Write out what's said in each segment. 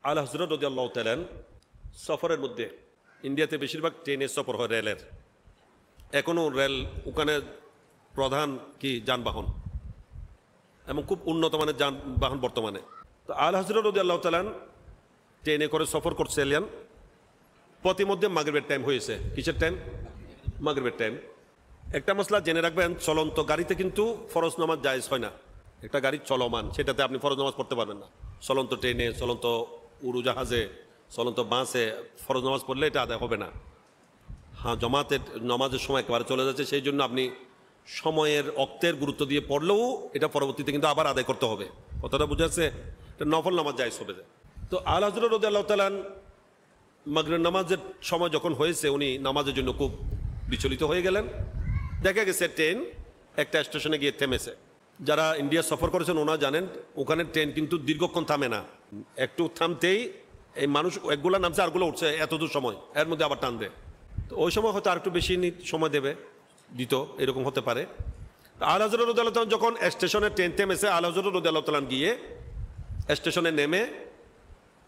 আলা হযরত রাদিয়াল্লাহু তাআলা সফরের মধ্যে ইন্ডিয়াতে বেশিরভাগ ট্রেনের সফর হয় রেলের। এখনও রেল ওখানে প্রধান কি যানবাহন এবং খুব উন্নত মানের যানবাহন বর্তমানে। তো আলা হযরত রাদিয়াল্লাহু তাআলা ট্রেনে করে সফর করছিলেন। প্রতিমধ্যে মাগরিবের টাইম হয়েছে। কিসের টাইম? মাগরিবের টাইম। একটা মশলা জেনে রাখবেন, চলন্ত গাড়িতে কিন্তু ফরজ নামাজ জায়েজ হয় না। একটা গাড়ি চলমান, সেটাতে আপনি ফরজ নামাজ পড়তে পারবেন না। চলন্ত ট্রেনে, চলন্ত উড়োজাহাজে, চলন্ত বাসে ফরজ নামাজ পড়লে এটা আদায় হবে না। হ্যাঁ, জমাতের নামাজের সময় একেবারে চলে যাচ্ছে, সেই জন্য আপনি সময়ের অক্তের গুরুত্ব দিয়ে পড়লেও এটা পরবর্তীতে কিন্তু আবার আদায় করতে হবে। কথাটা বুঝে যাচ্ছে? এটা নফল নামাজ জায়েজ হবে। তো আলা হযরত রাদিয়াল্লাহু তাআলা মাগরিব নামাজের সময় যখন হয়েছে, উনি নামাজের জন্য খুব বিচলিত হয়ে গেলেন। দেখা গেছে ট্রেন একটা স্টেশনে গিয়ে থেমেছে। যারা ইন্ডিয়া সফর করেছেন ওনারা জানেন, ওখানে ট্রেন কিন্তু দীর্ঘক্ষণ থামে না। একটু থামতেই এই মানুষ একগুলো নামছে আরগুলো উঠছে, এত দূর সময়, এর মধ্যে আবার টান দেয়। তো ওই সময় হয়তো আর একটু বেশি সময় দিত, এরকম হতে পারে। আলা হযরত রাদিয়াল্লাহু তাআলা যখন স্টেশনে ট্রেন থেমেছে, আলা হযরত রাদিয়াল্লাহু তাআলা গিয়ে স্টেশনে নেমে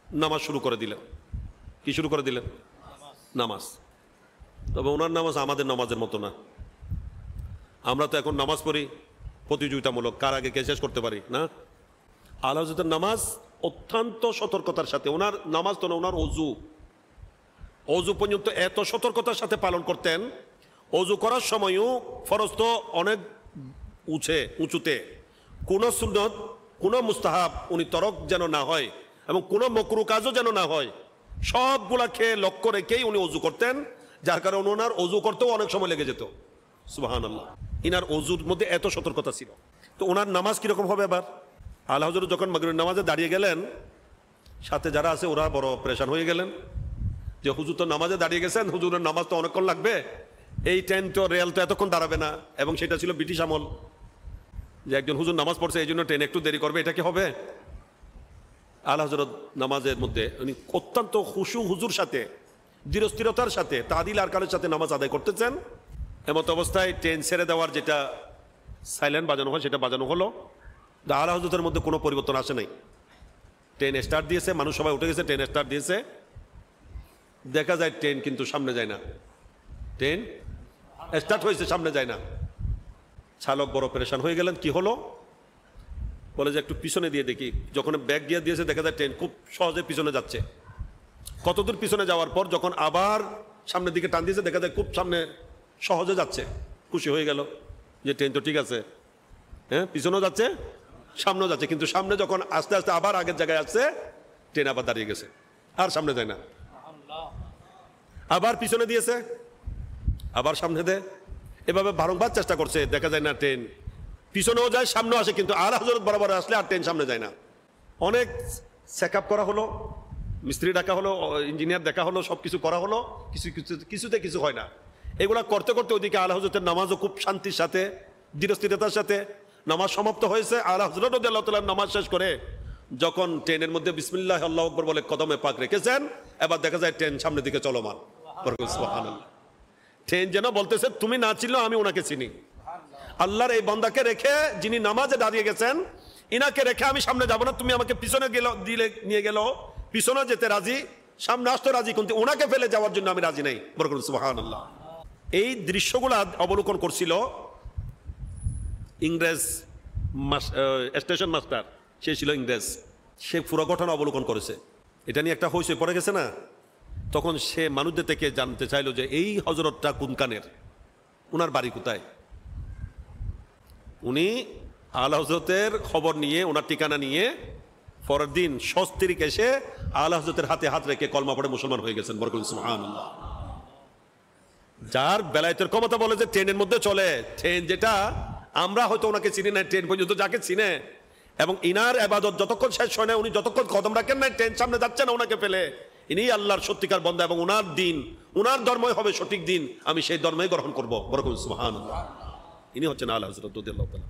নামাজ শুরু করে দিলেন। কি শুরু করে দিলেন? নামাজ। তবে ওনার নামাজ আমাদের নামাজের মতো না। আমরা তো এখন নামাজ পড়ি প্রতিযোগিতামূলক, কার আগে কে শেষ করতে পারি না। আলা হযরতের নামাজ অত্যন্ত সতর্কতার সাথে, ওনার নামাজ তো না, ওনার অজু পর্যন্ত এত সতর্কতার সাথে পালন করতেন। অজু করার সময়ও ফরজ তো অনেক উঁচুতে, কোনো সুন্নত, কোনো মুস্তাহাব উনি তরক যেন না হয় এবং কোনো মকরু কাজও যেন না হয়, সবগুলাকে লক্ষ্য রেখেই উনি অজু করতেন। যার কারণে ওনার অজু করতেও অনেক সময় লেগে যেত। সুবহানাল্লাহ, ইনার অজুর মধ্যে এত সতর্কতা ছিল। তো ওনার নামাজ কিরকম হবে? আবার আলা হযরত যখন মাগরিব নামাজে দাঁড়িয়ে গেলেন, সাথে যারা আছে ওরা বড় পরেশান হয়ে গেলেন যে হুজুর তো নামাজে দাঁড়িয়ে গেছেন, হুজুরের নামাজ তো অনেকক্ষণ লাগবে, এই ট্রেন তো রেল তো এতক্ষণ দাঁড়াবে না। এবং সেটা ছিল ব্রিটিশ আমল, যে একজন হুজুর নামাজ পড়ছে এই জন্য ট্রেন একটু দেরি করবে, এটা কি হবে? আলা হযরত নামাজের মধ্যে উনি অত্যন্ত খুশু হুজুর সাথে, দৃঢ়স্থিরতার সাথে, তাদিল আরকানের সাথে নামাজ আদায় করতেছেন। এমত অবস্থায় ট্রেন ছেড়ে দেওয়ার যেটা সাইলেন্ট বাজানো হয় সেটা বাজানো হলো। আলা হযরতের মধ্যে কোনো পরিবর্তন আসে নাই। ট্রেন স্টার্ট দিয়েছে, মানুষ সবাই উঠে গেছে, ট্রেন স্টার্ট দিয়েছে। দেখা যায় ট্রেন কিন্তু সামনে যায় না। ট্রেন স্টার্ট হয়েছে, সামনে যায় না। চালক বড় পরেশান হয়ে গেলেন, কি হলো? বলে যে একটু পিছনে দিয়ে দেখি। যখন ব্যাগ গিয়ে দিয়েছে, দেখা যায় ট্রেন খুব সহজে পিছনে যাচ্ছে। কতদূর পিছনে যাওয়ার পর যখন আবার সামনের দিকে টান দিয়েছে, দেখা যায় খুব সামনে সহজে যাচ্ছে। খুশি হয়ে গেল যে ট্রেন তো ঠিক আছে, হ্যাঁ, পিছনেও যাচ্ছে, সামনেও যাচ্ছে। কিন্তু সামনে যখন আস্তে আস্তে আবার আগের জায়গায় আসছে, ট্রেন আবার দাঁড়িয়ে গেছে, আর সামনে যায় না। আবার পিছনে দিয়েছে, আবার সামনে দেয়, এভাবে বারংবার চেষ্টা করছে, দেখা যায় না। ট্রেন পিছনেও যায়, সামনেও আসে, কিন্তু আলা হযরত বরাবর আসলে আর ট্রেন সামনে যায় না। অনেক চেক আপ করা হলো, মিস্ত্রি ডাকা হলো, ইঞ্জিনিয়ার দেখা হলো, সব কিছু করা হলো, কিছুতে কিছু হয় না। এগুলা করতে করতে ওইদিকে আলা হযরতের নামাজও খুব শান্তির সাথে, দৃঢ়স্থিরতার সাথে নামাজ সমাপ্ত হয়েছে। আলা হযরত রাদিয়াল্লাহু তাআলা নামাজ শেষ করে যখন ট্রেনের মধ্যে বিসমিল্লাহ আল্লাহু আকবার বলে কদমে পাক রেখেছেন, এবার দেখা যায় ট্রেন সামনের দিকে চলমান। সুবহানাল্লাহ, ট্রেন যেন বলতেছে তুমি না চিনলেও আমি ওনাকে চিনি। আল্লাহর এই বান্দাকে রেখে, যিনি নামাজে দাঁড়িয়ে গেছেন, ইনাকে রেখে আমি সামনে যাব না। তুমি আমাকে পিছনে নিয়ে গেল, পিছনে যেতে রাজি, সামনে আসতে রাজি, কিন্তু ওনাকে ফেলে যাওয়ার জন্য আমি রাজি নাই। বরকত সুবহানাল্লাহ। এই দৃশ্যগুলো অবলোকন করছিল ইংরেজ স্টেশন মাস্টার, সে ছিল ইংরেজ। সে পুরো ঘটনা অবলোকন করেছে। এটা নিয়ে একটা হইচই পড়ে গেছে না। তখন সে মানুষদের থেকে জানতে চাইলো যে এই হযরতটা কোনখানের, ওনার বাড়ি কোথায়। উনি আলা হযরতের খবর নিয়ে, ওনার ঠিকানা নিয়ে পরের দিন সস্ত্রীক এসে আলা হযরতের হাতে হাত রেখে কলমা পড়ে মুসলমান হয়ে গেছেন। বরকত সুবহানাল্লাহ। যার বেলায়েতের ক্ষমতা বলে যে ট্রেনের মধ্যে চলে, ট্রেন যেটা আমরা হয়তো ওনাকে চিনি না, ট্রেন পর্যন্ত যাকে চিনে, এবং ইনার ইবাদত যতক্ষণ শেষ হয় না, উনি যতক্ষণ কদম রাখেন না, ট্রেন সামনে যাচ্ছে না ওনাকে ফেলে, ইনি আল্লাহর সত্যিকার বান্দা এবং ওনার দিন, ওনার ধর্মই হবে সঠিক দিন, আমি সেই ধর্মই গ্রহণ করবো। বরকত সুবহানাল্লাহ। ইনি হচ্ছেন আলা হযরত রাদিয়াল্লাহু তাআলা।